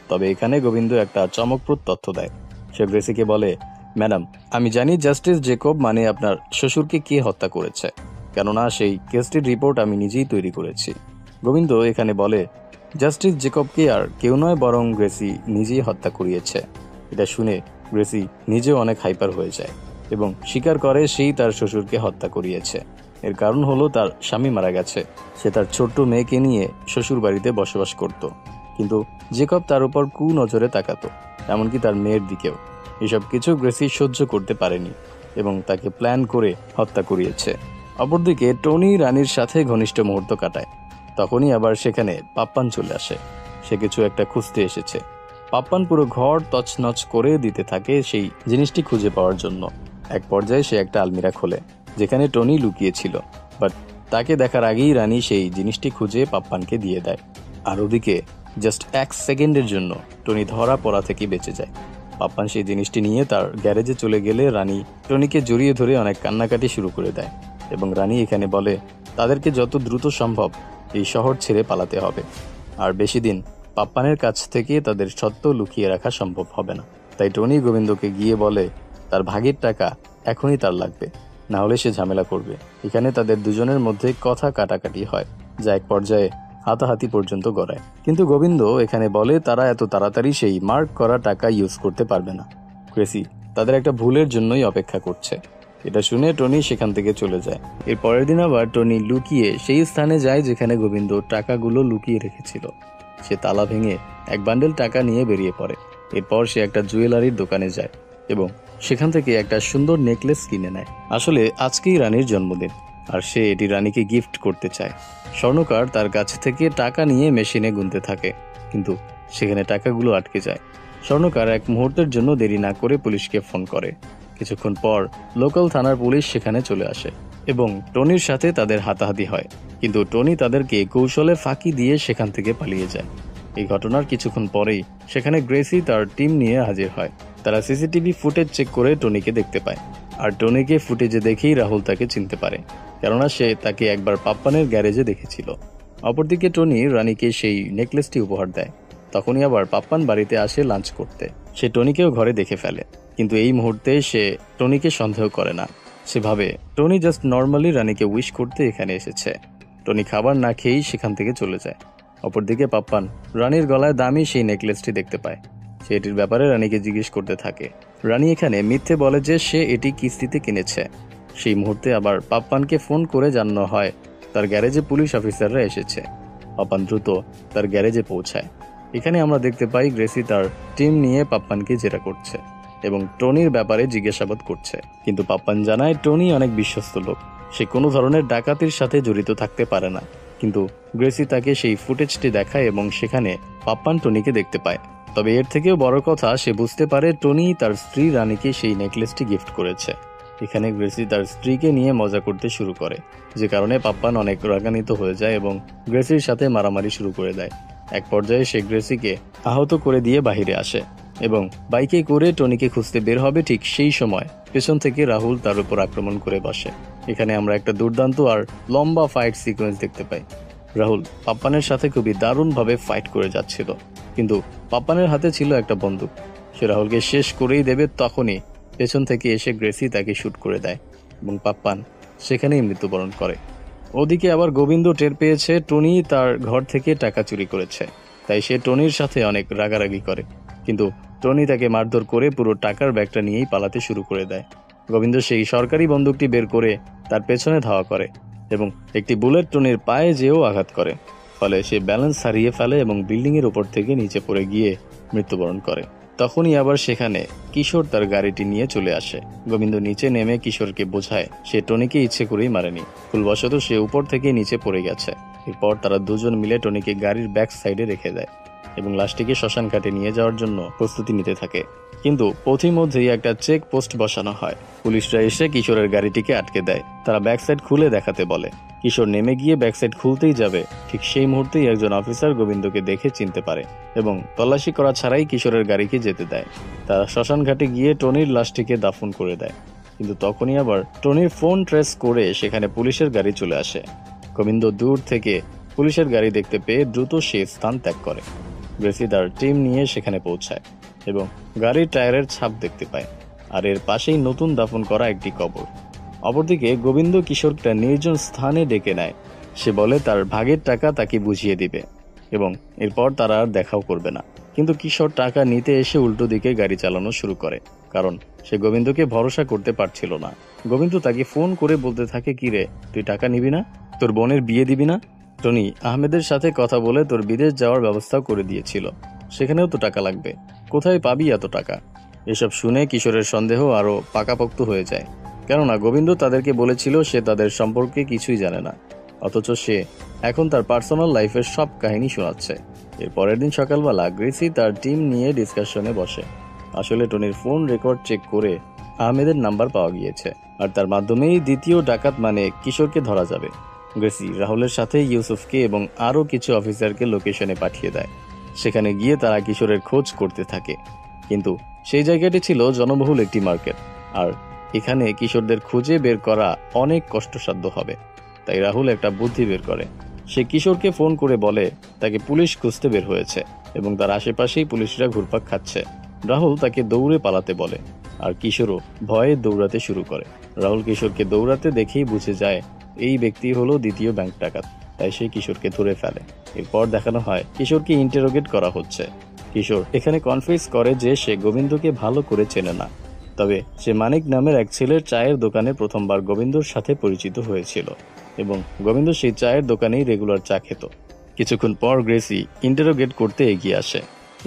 তবে এখানে গোবিন্দ একটা চমকপ্রদ তথ্য দেয়। সে গ্রেসিকে বলে, ম্যাডাম, আমি জানি জাস্টিস জেকব মানে আপনার শ্বশুরকে কে হত্যা করেছে, কেননা সেই কেসটির রিপোর্ট আমি নিজেই তৈরি করেছি। গোবিন্দ এখানে বলে জাস্টিস জেকবকে আর কেউ নয় বরং গ্রেসি নিজেই হত্যা করিয়েছে। এটা শুনে গ্রেসি নিজেও অনেক হাইপার হয়ে যায় এবং স্বীকার করে সেই তার শ্বশুরকে হত্যা করিয়েছে। এর কারণ হলো তার স্বামী মারা গেছে। সে তার ছোট্ট মেয়েকে নিয়ে শ্বশুর বাড়িতে বসবাস করত, কিন্তু জেকব তার উপর কুনজরে তাকাতো, এমনকি তার মেয়ের দিকেও। এসব কিছু গ্রেসি সহ্য করতে পারেনি এবং তাকে প্ল্যান করে হত্যা করিয়েছে। অপরদিকে টনি রানীর সাথে ঘনিষ্ঠ মুহূর্ত কাটায়। তখনই আবার সেখানে পাপ্পান চলে আসে। সে কিছু একটা খুঁজতে এসেছে। পাপ্পান পুরো ঘর তছনছ করে দিতে থাকে সেই জিনিসটি খুঁজে পাওয়ার জন্য। এক পর্যায়ে সে একটা আলমিরা খোলে যেখানে টনি লুকিয়েছিল, বাট তাকে দেখার আগেই রানী সেই জিনিসটি খুঁজে পাপ্পানকে দিয়ে দেয়। আর ওদিকে জাস্ট 1 সেকেন্ডের জন্য টনি ধরা পড়া থেকে বেঁচে যায়। পাপ্পান সেই জিনিসটি নিয়ে তার গ্যারেজে চলে গেলে রানী টনিকে জড়িয়ে ধরে অনেক কান্নাকাটি শুরু করে দেয় এবং রানী এখানে বলে তাদেরকে যত দ্রুত সম্ভব এই শহর ছেড়ে পালাতে হবে, আর বেশি দিন পাপ্পানের কাছ থেকে তাদের সত্য লুকিয়ে রাখা সম্ভব হবে না। তাই টনি গোবিন্দকে গিয়ে বলে তার ভাগের টাকা এখনই তার লাগবে, না হলে সে ঝামেলা করবে। এখানে তাদের দুজনের মধ্যে কথা কাটাকাটি হয়, যা এক পর্যায়ে হাতাহাতি পর্যন্ত গড়ায়। কিন্তু গোবিন্দ এখানে বলে তারা এত তাড়াতাড়ি সেই মার্ক করা টাকা ইউজ করতে পারবে না। ক্রেসি তাদের একটা ভুলের জন্যই অপেক্ষা করছে। এটা শুনে টনি সেখান থেকে চলে যায়। এর পরের দিন আবার টনি লুকিয়ে সেই স্থানে যায় যেখানে গোবিন্দ টাকাগুলো লুকিয়ে রেখেছিল। সে তালা ভেঙে এক বান্ডেল টাকা নিয়ে বেরিয়ে পড়ে। এরপর সে একটা জুয়েলারির দোকানে যায় এবং সেখান থেকে একটা সুন্দর নেকলেস কিনে নেয়। আসলে আজকেই রানীর জন্মদিন, আর সে এটি রানীকে গিফট করতে চায়। স্বর্ণকার তার কাছ থেকে টাকা নিয়ে মেশিনে গুনতে থাকে, কিন্তু সেখানে টাকাগুলো আটকে যায়। স্বর্ণকার এক মুহূর্তের জন্য দেরি না করে পুলিশকে ফোন করে। কিছুক্ষণ পর লোকাল থানার পুলিশ সেখানে চলে আসে এবং টনির সাথে তাদের হাতাহাতি হয়, কিন্তু টনি তাদেরকে কৌশলে ফাঁকি দিয়ে সেখান থেকে পালিয়ে যায়। এই ঘটনার কিছুক্ষণ পরেই সেখানে গ্রেসি তার টিম নিয়ে হাজির হয়। তারা সিসিটিভি ফুটেজ চেক করে টনিকে দেখতে পায়, আর টনিকে ফুটেজে দেখেই রাহুল তাকে চিনতে পারে, কেননা সে তাকে একবার পাপ্পানের গ্যারেজে দেখেছিল। অপরদিকে টনি রানীকে সেই নেকলেসটি উপহার দেয়। তখনই আবার পাপ্পান বাড়িতে আসে লাঞ্চ করতে। সে টনিকেও ঘরে দেখে ফেলে, কিন্তু এই মুহূর্তে সে টনিকে সন্দেহ করে না। সে ভাবে টনি জাস্ট নর্মালি রানীকে উইশ করতে এখানে এসেছে। টনি খাবার না খেয়েই সেখান থেকে চলে যায়। অপরদিকে পাপ্পান রানীর গলায় দামি সেই নেকলেসটি দেখতে পায়। সে এটির ব্যাপারে রানীকে জিজ্ঞেস করতে থাকে। রানী এখানে মিথ্যে বলে যে সে এটি কিস্তিতে কিনেছে। সেই মুহূর্তে আবার পাপ্পানকে ফোন করে জানানো হয় তার গ্যারেজে পুলিশ অফিসাররা এসেছে। পাপ্পান দ্রুত তার গ্যারেজে পৌঁছায়। এখানে আমরা দেখতে পাই গ্রেসি তার টিম নিয়ে পাপ্পানকে জেরা করছে এবং টনির ব্যাপারে জিজ্ঞাসাবাদ করছে। কিন্তু পাপ্পান জানায় টনি অনেক বিশ্বস্ত লোক, সে কোনো ধরনের ডাকাতির সাথে জড়িত থাকতে পারে না। কিন্তু গ্রেসি তাকে সেই ফুটেজটি দেখায় এবং সেখানে পাপ্পান টনিকে দেখতে পায়। তবে এর থেকেও বড় কথা, সে বুঝতে পারে টনি তার স্ত্রী রানীকে সেই নেকলেসটি গিফট করেছে। এখানে গ্রেসি তার স্ত্রীকে নিয়ে মজা করতে শুরু করে, যে কারণে পাপ্পান অনেক রাগান্বিত হয়ে যায় এবং গ্রেসির সাথে মারামারি শুরু করে দেয়। এক পর্যায়ে সে গ্রেসিকে আহত করে দিয়ে বাহিরে আসে এবং বাইকে করে টনিকে খুঁজতে বের হবে। ঠিক সেই সময় পেছন থেকে রাহুল তার উপর আক্রমণ করে বসে। এখানে আমরা একটা দুর্দান্ত আর লম্বা ফাইট সিকোয়েন্স দেখতে পাই। রাহুল পাপ্পানের সাথে খুবই দারুণভাবে ফাইট করে যাচ্ছিল, কিন্তু পাপ্পানের হাতে ছিল একটা বন্দুক। সে রাহুলকে শেষ করেই দেবে, তখনই পেছন থেকে এসে গ্রেসি তাকে শুট করে দেয় এবং পাপ্পান সেখানেই মৃত্যুবরণ করে। ওদিকে আবার গোবিন্দ টের পেয়েছে টনি তার ঘর থেকে টাকা চুরি করেছে, তাই সে টনির সাথে অনেক রাগারাগি করে, কিন্তু টনি তাকে মারধর করে পুরো টাকার ব্যাগটা নিয়েই পালাতে শুরু করে দেয়। গোবিন্দ সেই সরকারি বন্দুকটি বের করে তার পেছনে ধাওয়া করে এবং একটি বুলেট টনির পায়ে যেও আঘাত করে, ফলে সে ব্যালেন্স হারিয়ে ফেলে এবং বিল্ডিংয়ের উপর থেকে নিচে পড়ে গিয়ে মৃত্যুবরণ করে। তখনই আবার সেখানে কিশোর তার গাড়িটি নিয়ে চলে আসে। গোবিন্দ নিচে নেমে কিশোরকে বোঝায় সে টনিকে ইচ্ছে করেই মারেনি, ভুলবশত সে উপর থেকে নিচে পড়ে গেছে। এরপর তারা দুজন মিলে টনিকে গাড়ির ব্যাক সাইডে রেখে দেয় এবং লাশটিকে শ্মশান ঘাটে নিয়ে যাওয়ার জন্য প্রস্তুতি নিতে থাকে। কিন্তু পথিমধ্যেই একটা চেক পোস্ট বসানো হয়। পুলিশরা এসে কিশোরের গাড়িটিকে আটকে দেয়। তারা ব্যাক সাইড খুলে দেখাতে বলে। কিশোর নেমে গিয়ে ব্যাক সাইড খুলতেই যাবে, ঠিক সেই মুহূর্তেই একজন অফিসার গোবিন্দকে দেখে চিনতে পারে এবং তল্লাশি করা ছাড়াই কিশোরের গাড়িকে যেতে দেয়। তারা শ্মশান ঘাটে গিয়ে টনির লাশটিকে দাফন করে দেয়। কিন্তু তখনই আবার টনির ফোন ট্রেস করে সেখানে পুলিশের গাড়ি চলে আসে। গোবিন্দ দূর থেকে পুলিশের গাড়ি দেখতে পেয়ে দ্রুত সে স্থান ত্যাগ করে। গ্রেসি তার টিম নিয়ে সেখানে পৌঁছায় এবং গাড়ির টায়ারের ছাপ দেখতে পায়, আর এর পাশেই নতুন দাফন করা একটি কবর। অপরদিকে গোবিন্দ কিশোরটা নির্জন স্থানে ডেকে নেয়। সে বলে তার ভাগের টাকা তাকে বুঝিয়ে দিবে এবং এরপর তারা আর দেখাও করবে না। কিন্তু কিশোর টাকা নিতে এসে উল্টো দিকে গাড়ি চালানো শুরু করে, কারণ সে গোবিন্দকে ভরসা করতে পারছিল না। গোবিন্দ তাকে ফোন করে বলতে থাকে, কি রে, তুই টাকা নিবি না? তোর বোনের বিয়ে দিবি না? টনি আহমেদের সাথে কথা বলে তোর বিদেশ যাওয়ার ব্যবস্থাও করে দিয়েছিল, সেখানেও তো টাকা লাগবে, কোথায় পাবি এত টাকা? এসব শুনে কিশোরের সন্দেহ আরো পাকাপোক্ত হয়ে যায়, কেননা গোবিন্দ তাদেরকে বলেছিল সে তাদের সম্পর্কে কিছুই জানে না, অথচ সে এখন তার পার্সোনাল লাইফের সব কাহিনী শোনাচ্ছে। এর পরের দিন সকালবেলা গ্রেসি তার টিম নিয়ে ডিসকাশনে বসে। আসলে টনির ফোন রেকর্ড চেক করে আহমেদের নাম্বার পাওয়া গিয়েছে, আর তার মাধ্যমেই দ্বিতীয় ডাকাত মানে কিশোরকে ধরা যাবে। গ্রেসি রাহুলের সাথে ইউসুফকে এবং আরও কিছু অফিসারকে লোকেশনে পাঠিয়ে দেয়। সেখানে গিয়ে তারা কিশোরের খোঁজ করতে থাকে, কিন্তু সেই জায়গাটি ছিল জনবহুল একটি মার্কেট, আর এখানে কিশোরদের খুঁজে বের করা অনেক কষ্টসাধ্য হবে। তাই রাহুল একটা বুদ্ধি বের করে। সে কিশোরকে ফোন করে বলে তাকে পুলিশ খুঁজতে বের হয়েছে এবং তার আশেপাশেই পুলিশরা ঘুরপাক খাচ্ছে। রাহুল তাকে দৌড়ে পালাতে বলে, আর কিশোরও ভয়ে দৌড়াতে শুরু করে। রাহুল কিশোরকে দৌড়াতে দেখেই বুঝে যায় এই ব্যক্তি হলো দ্বিতীয় ব্যাংক ডাকাত, তাই সে কিশোরকে ধরে ফেলে। এরপর দেখানো হয় কিশোরকে ইন্টারোগেট করা হচ্ছে। কিশোর এখানে কনফেস করে যে সে গোবিন্দকে ভালো করে চেনে না, তবে সে মানিক নামের এক ছেলের চায়ের দোকানে প্রথমবার গোবিন্দর সাথে পরিচিত হয়েছিল এবং গোবিন্দ সেই চায়ের দোকানেই রেগুলার চা খেত। কিছুক্ষণ পর গ্রেসি ইন্টারোগেট করতে এগিয়ে আসে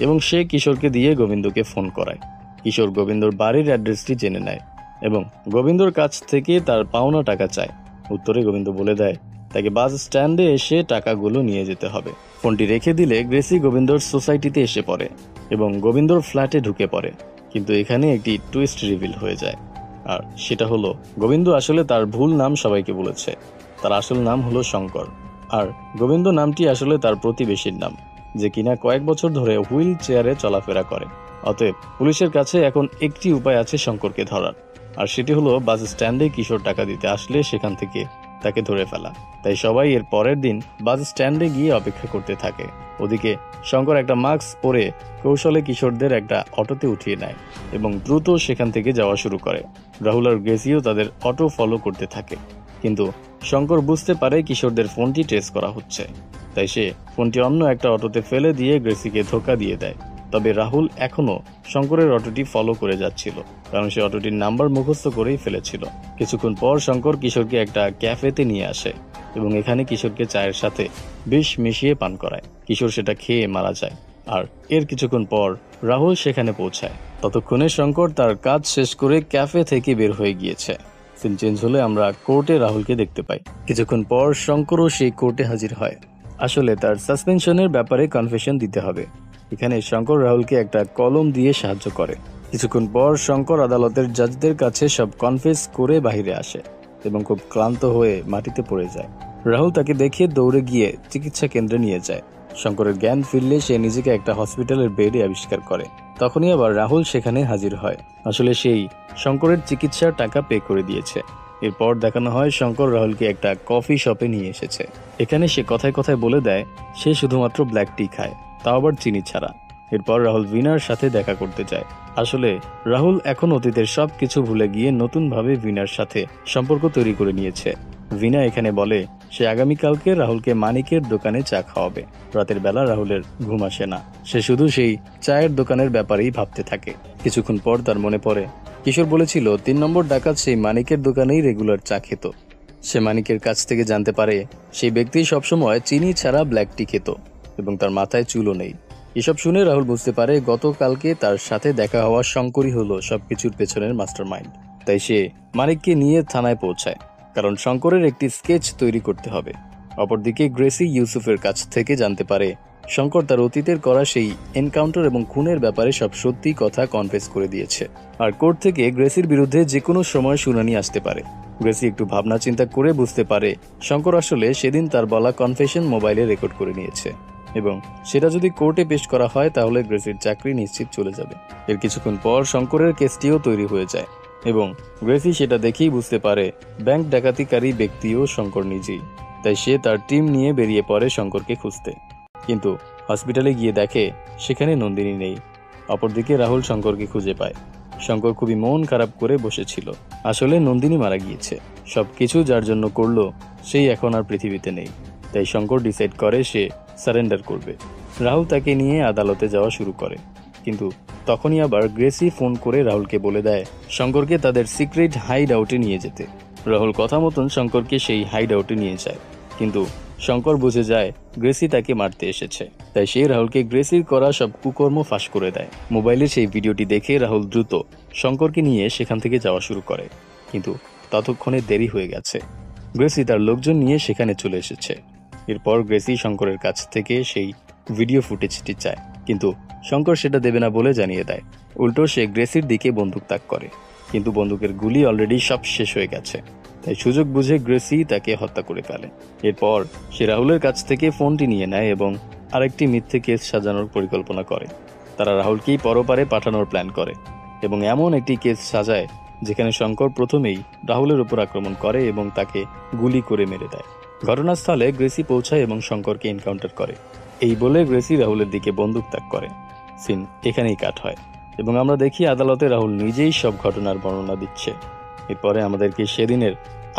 এবং সে কিশোরকে দিয়ে গোবিন্দকে ফোন করায়। কিশোর গোবিন্দর বাড়ির অ্যাড্রেসটি জেনে নেয় এবং গোবিন্দর কাছ থেকে তার পাওনা টাকা চায়। উত্তরে গোবিন্দ বলে দেয় তাকে বাস স্ট্যান্ডে এসে টাকাগুলো নিয়ে যেতে হবে। ফোনটি রেখে দিলে গ্রেসি গোবিন্দর সোসাইটিতে এসে পড়ে এবং গোবিন্দর ফ্ল্যাটে ঢুকে পড়ে। কিন্তু এখানে একটি টুইস্ট রিভিল হয়ে যায়, আর সেটা হলো গোবিন্দ আসলে তার ভুল নাম সবাইকে বলেছে। তার আসল নাম হলো শঙ্কর, আর গোবিন্দ নামটি আসলে তার প্রতিবেশীর নাম, যে কিনা কয়েক বছর ধরে হুইল চেয়ারে চলাফেরা করে। অতএব পুলিশের কাছে এখন একটি উপায় আছে শঙ্করকে ধরার, আর সেটি হলো বাস স্ট্যান্ডে কিশোর টাকা দিতে আসলে সেখান থেকে তাকে ধরে ফেলা। তাই সবাই এর পরের দিন বাস স্ট্যান্ডে গিয়ে অপেক্ষা করতে থাকে। ওদিকে শঙ্কর একটা মাস্ক পরে কৌশলে কিশোরদের একটা অটোতে উঠিয়ে নেয় এবং দ্রুত সেখান থেকে যাওয়া শুরু করে। রাহুল আর গ্রেসিও তাদের অটো ফলো করতে থাকে, কিন্তু শঙ্কর বুঝতে পারে কিশোরদের ফোনটি ট্রেস করা হচ্ছে। তাই সে ফোনটি অন্য একটা অটোতে ফেলে দিয়ে গ্রেসিকে ধোকা দিয়ে দেয়। তবে রাহুল এখনো শঙ্করের অটোটি ফলো করে যাচ্ছিল, কারণ সে অটোটির নাম্বার মুখস্থ করেই ফেলেছিল। কিছুক্ষণ পর শঙ্কর কিশোরকে একটা ক্যাফেতে নিয়ে আসে এবং এখানে কিশোরকে চায়ের সাথে বিষ মিশিয়ে পান করায়। কিশোর সেটা খেয়ে মারা যায়, আর এর কিছুক্ষণ পর রাহুল সেখানে পৌঁছায়। ততক্ষণে শঙ্কর তার কাজ শেষ করে ক্যাফে থেকে বের হয়ে গিয়েছে। সিন চেঞ্জ হলে আমরা কোর্টে রাহুলকে দেখতে পাই। কিছুক্ষণ পর শঙ্করও সেই কোর্টে হাজির হয়। আসলে তার সাসপেনশনের ব্যাপারে কনফেশন দিতে হবে। এখানে শঙ্কর রাহুলকে একটা কলম দিয়ে সাহায্য করে। কিছুক্ষণ পর শঙ্কর আদালতের জাজদের কাছে সব কনফেস করে বাহিরে আসে এবং খুব ক্লান্ত হয়ে মাটিতে পড়ে যায়। রাহুল তাকে দেখে দৌড়ে গিয়ে চিকিৎসা কেন্দ্রে নিয়ে যায়। শঙ্করের জ্ঞান ফিরলে সে নিজেকে একটা হসপিটালের বেডে আবিষ্কার করে। তখনই আবার রাহুল সেখানে হাজির হয়। আসলে সেই শঙ্করের চিকিৎসার টাকা পে করে দিয়েছে। এরপর দেখানো হয় শঙ্কর রাহুলকে একটা কফি শপে নিয়ে এসেছে। এখানে সে কথায় কথায় বলে দেয় সে শুধুমাত্র ব্ল্যাক টি খায়, তাও আবার চিনি ছাড়া। এরপর রাহুল ভিনার সাথে দেখা করতে যায়। আসলে রাহুল এখন অতীতের সবকিছু ভুলে গিয়ে নতুনভাবে ভিনার সাথে সম্পর্ক তৈরি করে নিয়েছে। ভিনা এখানে বলে সে আগামীকালকে রাহুলকে মানিকের দোকানে চা খাওয়াবে। রাতের বেলা রাহুলের ঘুম আসে না, সে শুধু সেই চায়ের দোকানের ব্যাপারেই ভাবতে থাকে। কিছুক্ষণ পর তার মনে পড়ে কিশোর বলেছিল 3 নম্বর ডাকাত সেই মানিকের দোকানেই রেগুলার চা খেত। সে মানিকের কাছ থেকে জানতে পারে সেই ব্যক্তি সবসময় চিনি ছাড়া ব্ল্যাক টি খেত এবং তার মাথায় চুলও নেই। এসব শুনে রাহুল বুঝতে পারে গতকালকে তার সাথে দেখা হওয়া শঙ্করই হলো সবকিছুর পেছনের মাস্টার মাইন্ড। তাই সে মানিককে নিয়ে থানায় পৌঁছায়, কারণ শঙ্করের একটি স্কেচ তৈরি করতে হবে। অপরদিকে গ্রেসি ইউসুফের কাছ থেকে জানতে পারে শঙ্কর তার অতীতের করা সেই এনকাউন্টার এবং খুনের ব্যাপারে সব সত্যি কথা কনফেস করে দিয়েছে, আর কোর্ট থেকে গ্রেসির বিরুদ্ধে যে কোনো সময় শুনানি আসতে পারে। গ্রেসি একটু ভাবনা চিন্তা করে বুঝতে পারে শঙ্কর আসলে সেদিন তার বলা কনফেশন মোবাইলে রেকর্ড করে নিয়েছে এবং সেটা যদি কোর্টে পেশ করা হয় তাহলে গ্রেসির চাকরি নিশ্চিত চলে যাবে। এর কিছুক্ষণ পর শঙ্করের কেসটিও তৈরি হয়ে যায় এবং গ্রেসি সেটা দেখেই বুঝতে পারে ব্যাংক ডাকাতিকারী ব্যক্তিও শঙ্কর নিজেই। তাই সে তার টিম নিয়ে বেরিয়ে পড়ে শঙ্করকে খুঁজতে, কিন্তু হসপিটালে গিয়ে দেখে সেখানে নন্দিনী নেই। অপরদিকে রাহুল শঙ্করকে খুঁজে পায়। শঙ্কর খুবই মন খারাপ করে বসেছিল। আসলে নন্দিনী মারা গিয়েছে। সবকিছু যার জন্য করলো সেই এখন আর পৃথিবীতে নেই। তাই শঙ্কর ডিসাইড করে সে সারেন্ডার করবে। রাহুল তাকে নিয়ে আদালতে যাওয়া শুরু করে, কিন্তু তখনই আবার গ্রেসি ফোন করে রাহুলকে বলে দেয় শঙ্করকে তাদের সিক্রেট হাইড আউটে নিয়ে যেতে। রাহুল কথা মতন শঙ্করকে সেই হাইড আউটে নিয়ে যায়, কিন্তু শঙ্কর বুঝে যায় গ্রেসি তাকে মারতে এসেছে। তাই সে রাহুলকে গ্রেসির করা সব কুকর্ম ফাঁস করে দেয়। মোবাইলে সেই ভিডিওটি দেখে রাহুল দ্রুত শঙ্করকে নিয়ে সেখান থেকে যাওয়া শুরু করে, কিন্তু ততক্ষণে দেরি হয়ে গেছে। গ্রেসি তার লোকজন নিয়ে সেখানে চলে এসেছে। এরপর গ্রেসি শঙ্করের কাছ থেকে সেই ভিডিও ফুটেজটি চায়, কিন্তু শঙ্কর সেটা দেবে না বলে জানিয়ে দেয়। উল্টো সে গ্রেসির দিকে বন্দুক তাক করে, কিন্তু বন্দুকের গুলি অলরেডি সব শেষ হয়ে গেছে। তাই সুযোগ বুঝে গ্রেসি তাকে হত্যা করে ফেলে। এরপর সে রাহুলের কাছ থেকে ফোনটি নিয়ে নেয় এবং আরেকটি মিথ্যে কেস সাজানোর পরিকল্পনা করে। তারা রাহুলকেই পরপারে পাঠানোর প্ল্যান করে এবং এমন একটি কেস সাজায় যেখানে শঙ্কর প্রথমেই রাহুলের উপর আক্রমণ করে এবং তাকে গুলি করে মেরে দেয়। ঘটনাস্থলে গ্রেসি পৌঁছায় এবং শঙ্করকে এনকাউন্টার করে। এই বলে গ্রেসি রাহুলের দিকে বন্দুক তাক করে। সিন এখানেই কাট হয় এবং আমরা দেখি আদালতে রাহুল নিজেই সব ঘটনার বর্ণনা দিচ্ছে। এরপরে আমাদেরকে সেদিনের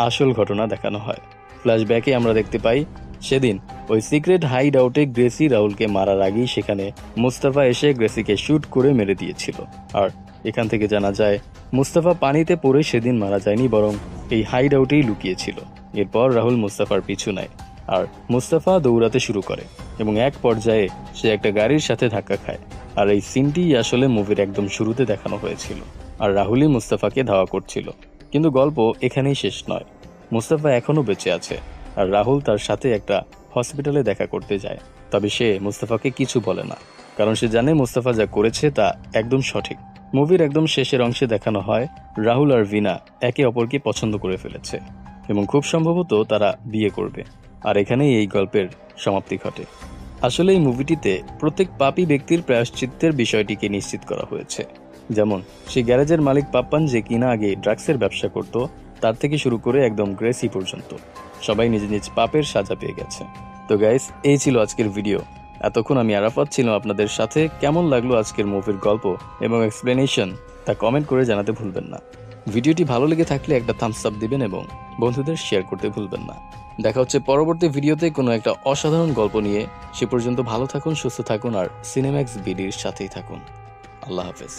আসল ঘটনা দেখানো হয়। ফ্ল্যাশব্যাকে আমরা দেখতে পাই সেদিন ওই সিক্রেট হাইড আউটে গ্রেসি রাহুলকে মারার আগেই সেখানে মুস্তাফা এসে গ্রেসিকে শুট করে মেরে দিয়েছিল। আর এখান থেকে জানা যায় মুস্তাফা পানিতে পড়ে সেদিন মারা যায়নি, বরং এই হাইড আউটেই লুকিয়েছিল। এরপর রাহুল মুস্তাফার পিছু নেয় আর মুস্তাফা দৌড়াতে শুরু করে এবং এক পর্যায়ে সে একটা গাড়ির সাথে ধাক্কা খায়। আর এই সিনটি আসলে মুভির একদম শুরুতে দেখানো হয়েছিল আর রাহুলই মুস্তাফাকে ধাওয়া করছিল। কিন্তু গল্প এখানেই শেষ নয়। মুস্তাফা এখনো বেঁচে আছে আর রাহুল তার সাথে একটা হসপিটালে দেখা করতে যায়। তবে সে মুস্তাফাকে কিছু বলে না, কারণ সে জানে মুস্তাফা যা করেছে তা একদম সঠিক। মুভির একদম শেষের অংশে দেখানো হয় রাহুল আর ভিনা একে অপরকে পছন্দ করে ফেলেছে এবং খুব সম্ভবত তারা বিয়ে করবে। আর এখানেই এই গল্পের সমাপ্তি ঘটে। আসলে এই মুভিটিতে প্রত্যেক পাপী ব্যক্তির প্রায়শ্চিত্তের বিষয়টিকে নিশ্চিত করা হয়েছে। যেমন সেই গ্যারেজের মালিক পাপ্পান, যে কিনা আগে ড্রাগসের ব্যবসা করত, তার থেকে শুরু করে একদম গ্রেসি পর্যন্ত সবাই নিজ নিজ পাপের সাজা পেয়ে গেছে। তো গাইস, এই ছিল আজকের ভিডিও। এতক্ষণ আমি আরাফাত ছিলাম আপনাদের সাথে। কেমন লাগলো আজকের মুভির গল্প এবং এক্সপ্লেনেশন তা কমেন্ট করে জানাতে ভুলবেন না। ভিডিওটি ভালো লেগে থাকলে একটা থামস আপ দিবেন এবং বন্ধুদের শেয়ার করতে ভুলবেন না। দেখা হচ্ছে পরবর্তী ভিডিওতে কোনো একটা অসাধারণ গল্প নিয়ে। সে পর্যন্ত ভালো থাকুন, সুস্থ থাকুন আর সিনেম্যাক্স বিডির সাথেই থাকুন। আল্লাহ হাফেজ।